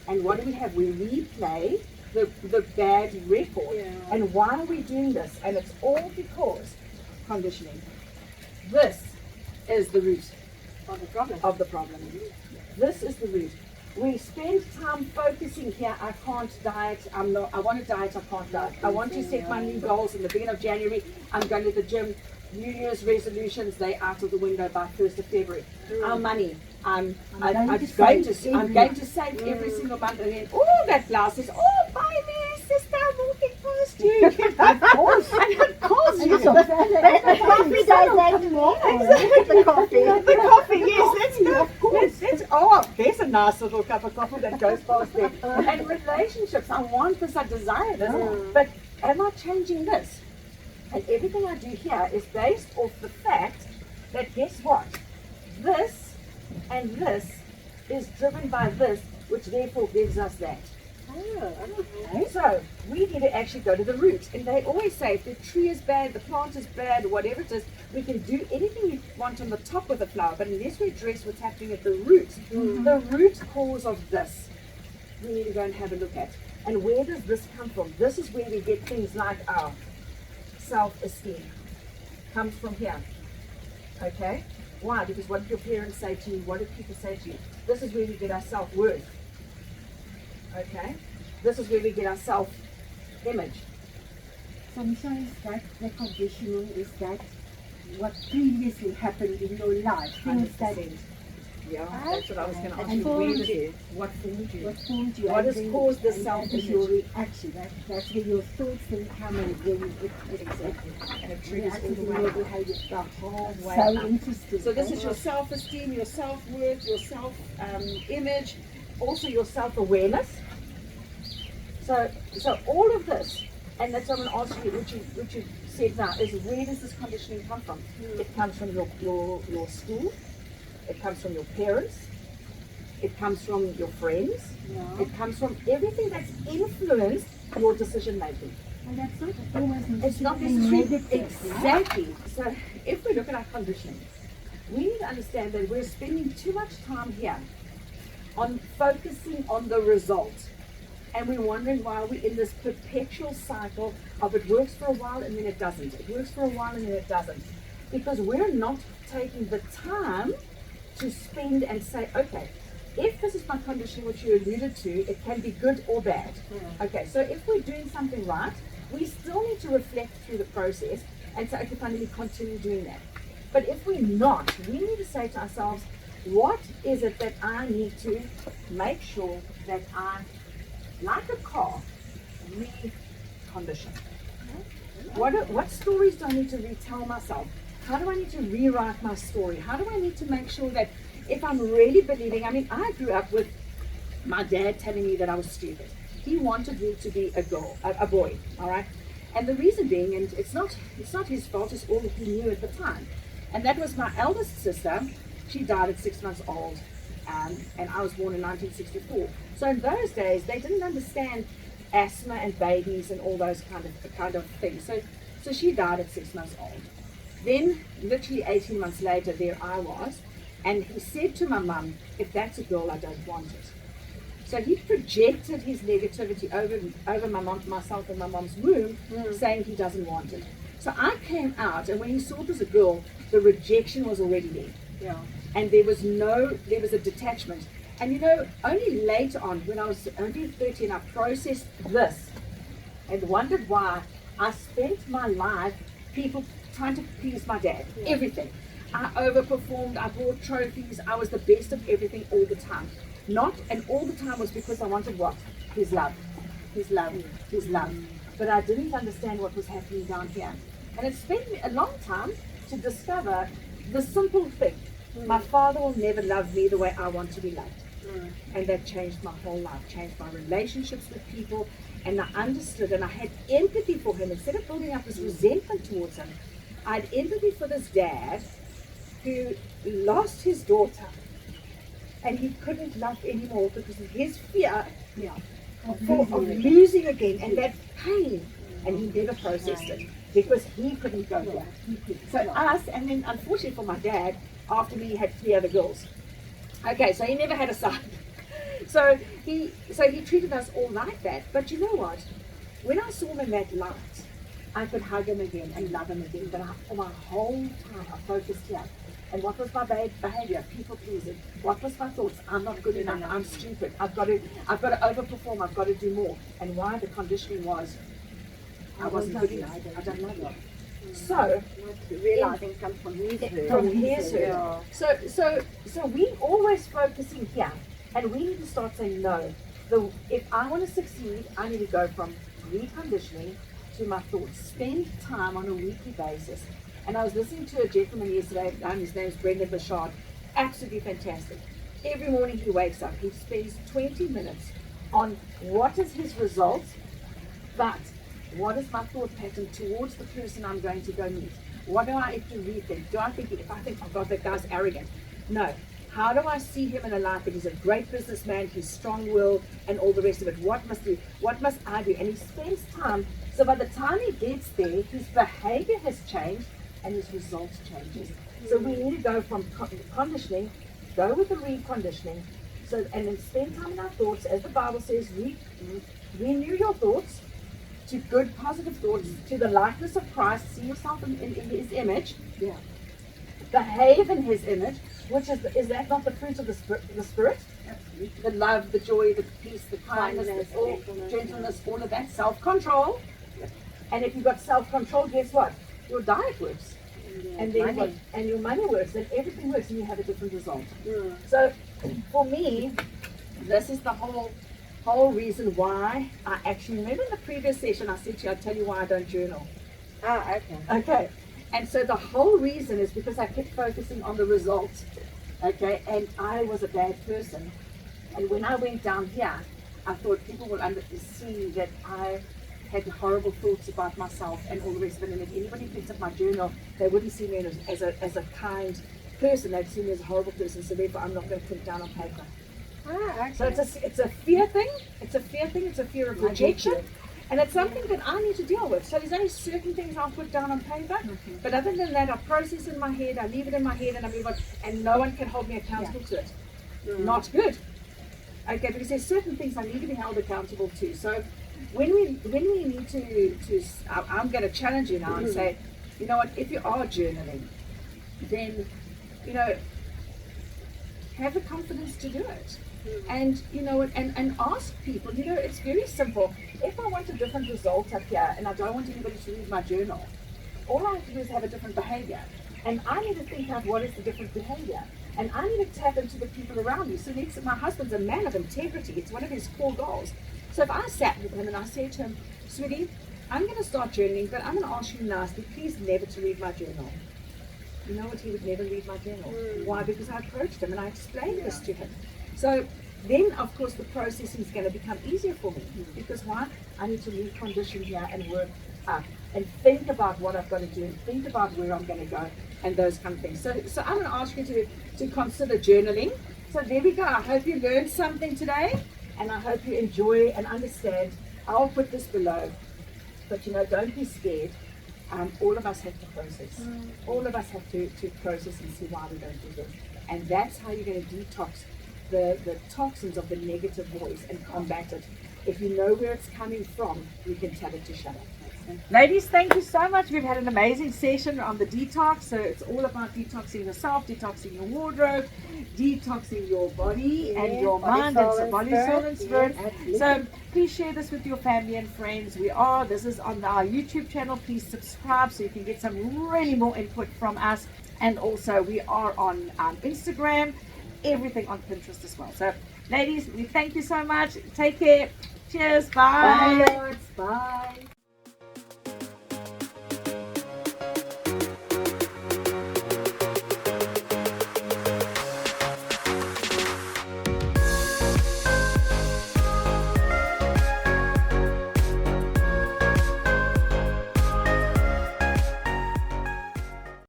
And what do we have? We replay the bad record. Yeah. And why are we doing this? And it's all because conditioning. This is the root Of the problem. of the problem. This is the root. We spend time focusing here. I can't diet. I want to diet. I can't diet. I want to set my new goals in the beginning of January. I'm going to the gym. New Year's resolutions, they out of the window by 1st of February. Our money. I'm going to save every single month, and then that blouse says, buy me, sister, I'm walking past you. Of course. And it calls you. The coffee does that more. The coffee. The coffee, yes, that's good. Of course. There's a nice little cup of coffee that goes past there. And relationships, I want this, I desire this, but am I changing this? And everything I do here is based off the fact that, guess what? This and this is driven by this, which therefore gives us that. Okay? So we need to actually go to the root. And they always say if the tree is bad, the plant is bad, whatever it is, we can do anything we want on the top of the flower, but unless we address what's happening at the root, the root cause of this, we need to go and have a look at. And where does this come from? This is where we get things like our self-esteem. Comes from here. Okay? Why? Because what did your parents say to you? What did people say to you? This is where we get our self-worth. Okay? This is where we get our self-image. So Michelle, is that the conditioning, is that what previously happened in your life? Things that Yeah, that's what I was going to ask And you. formed you. What formed you? what formed you. What and has then- caused the and that is your self-image? reaction. That's where your thoughts then come and then it Exactly. And it triggers reacts all the in way your up. behavior the whole way So up. interesting. So this is your self-esteem, your self-worth, your self-image, also your self-awareness. So all of this, and that's what I'm going to ask you, which you said now, is where does this conditioning come from? It comes from your school, it comes from your parents, it comes from your friends, it comes from everything that's influenced your decision making. And that's not always It's not necessarily necessarily negative. exactly. So if we look at our conditioning, we need to understand that we're spending too much time here on focusing on the result. And we're wondering why we're in this perpetual cycle of it works for a while and then it doesn't. It works for a while and then it doesn't. Because we're not taking the time to spend and say, okay, if this is my conditioning which you alluded to, it can be good or bad. Okay, so if we're doing something right, we still need to reflect through the process and say, okay, finally continue doing that. But if we're not, we need to say to ourselves, what is it that I need to make sure that I, like a car, recondition? What stories do I need to retell myself? How do I need to rewrite my story? How do I need to make sure that if I'm really believing, I mean, I grew up with my dad telling me that I was stupid. He wanted me to be a boy, all right? And the reason being, and it's not his fault, it's all that he knew at the time. And that was my eldest sister. She died at 6 months old, and I was born in 1964. So in those days, they didn't understand asthma and babies and all those kind of things. So she died at 6 months old. Then, literally 18 months later, there I was, and he said to my mum, if that's a girl, I don't want it. So he projected his negativity over myself and my mom's womb, saying he doesn't want it. So I came out, and when he saw it was a girl, the rejection was already there. Yeah. And there was a detachment. And you know, only later on, when I was only 13, I processed this and wondered why I spent my life trying to please my dad. Yeah. Everything. I overperformed, I brought trophies, I was the best of everything all the time. And all the time was because I wanted what? His love. His love. His love. But I didn't understand what was happening down here. And it spent me a long time to discover the simple thing. My father will never love me the way I want to be loved. And that changed my whole life, changed my relationships with people, and I understood and I had empathy for him. Instead of building up this resentment towards him, I had empathy for this dad who lost his daughter and he couldn't love anymore because of his fear of losing again and that pain, and he never processed it because he couldn't go there. So us, and then unfortunately for my dad, after me he had 3 other girls. Okay, so he never had a son. So he treated us all like that. But you know what? When I saw him in that light, I could hug him again and love him again. But for my whole time, I focused here. And what was my behavior? People pleasing. What was my thoughts? I'm not good enough. I'm stupid. I've got to overperform. I've got to do more. And why? The conditioning was I wasn't good enough. I don't love you. So realizing comes from his hurt. From his hurt. So we always focusing here, and we need to start saying no. If I want to succeed, I need to go from reconditioning to my thoughts. Spend time on a weekly basis. And I was listening to a gentleman yesterday, his name is Brendan Bashard, absolutely fantastic. Every morning he wakes up, he spends 20 minutes on what is his result, but what is my thought pattern towards the person I'm going to go meet? What do I have to rethink? Do I think, if I think, oh God, that guy's arrogant? No. How do I see him in a life that he's a great businessman, he's strong-willed, and all the rest of it? What must I do? And he spends time, so by the time he gets there, his behavior has changed, and his results changes. So we need to go from conditioning, go with the reconditioning, and then spend time in our thoughts, as the Bible says, renew your thoughts to good, positive thoughts, to the likeness of Christ. See yourself in His image. Yeah. Behave in His image, which is that not the fruit of the Spirit? Absolutely. The love, the joy, the peace, the kindness, gentleness, all of that, self-control. And if you've got self-control, guess what? Your diet works, and then and your money works, and everything works, and you have a different result. So, for me, this is the whole reason why I actually remember in the previous session I said to you, I'll tell you why I don't journal. Okay. And so the whole reason is because I kept focusing on the results. Okay, and I was a bad person, and when I went down here, I thought people will see that I had horrible thoughts about myself and all the rest of it. And if anybody picked up my journal, they wouldn't see me as a kind person. They'd see me as a horrible person. So therefore, I'm not going to put it down on paper. Okay. So it's a fear thing. It's a fear thing. It's a fear of rejection, and it's something that I need to deal with. So there's only certain things I'll put down on paper, but other than that, I process in my head. I leave it in my head, and I move on. And no one can hold me accountable to it. Not good. Okay, because there's certain things I need to be held accountable to. So when we need to I'm going to challenge you now and say, you know what, if you are journaling, then, you know, have the confidence to do it. And, you know, and ask people, you know, it's very simple. If I want a different result up here and I don't want anybody to read my journal, all I have to do is have a different behavior. And I need to think out what is the different behavior. And I need to tap into the people around me. So my husband's a man of integrity. It's one of his core goals. So if I sat with him and I said to him, sweetie, I'm going to start journaling, but I'm going to ask you nicely, please never to read my journal. You know what? He would never read my journal. Why? Because I approached him and I explained this to him. So then, of course, the processing is going to become easier for me. Because why? I need to recondition here and work up and think about what I've got to do and think about where I'm going to go and those kind of things. So I'm going to ask you to consider journaling. So there we go. I hope you learned something today. And I hope you enjoy and understand. I'll put this below. But, you know, don't be scared. All of us have to process. All of us have to process and see why we don't do this. And that's how you're going to detox the toxins of the negative voice and combat it. If you know where it's coming from, you can tell it to shut up. Ladies, thank you so much. We've had an amazing session on the detox. So it's all about detoxing yourself, detoxing your wardrobe, detoxing your body and your mind, and body, soul, and spirit. So please share this with your family and friends. This is on our YouTube channel. Please subscribe so you can get some really more input from us. And also we are on Instagram, everything on Pinterest as well. So ladies, we thank you so much. Take care. Cheers. Bye. Bye.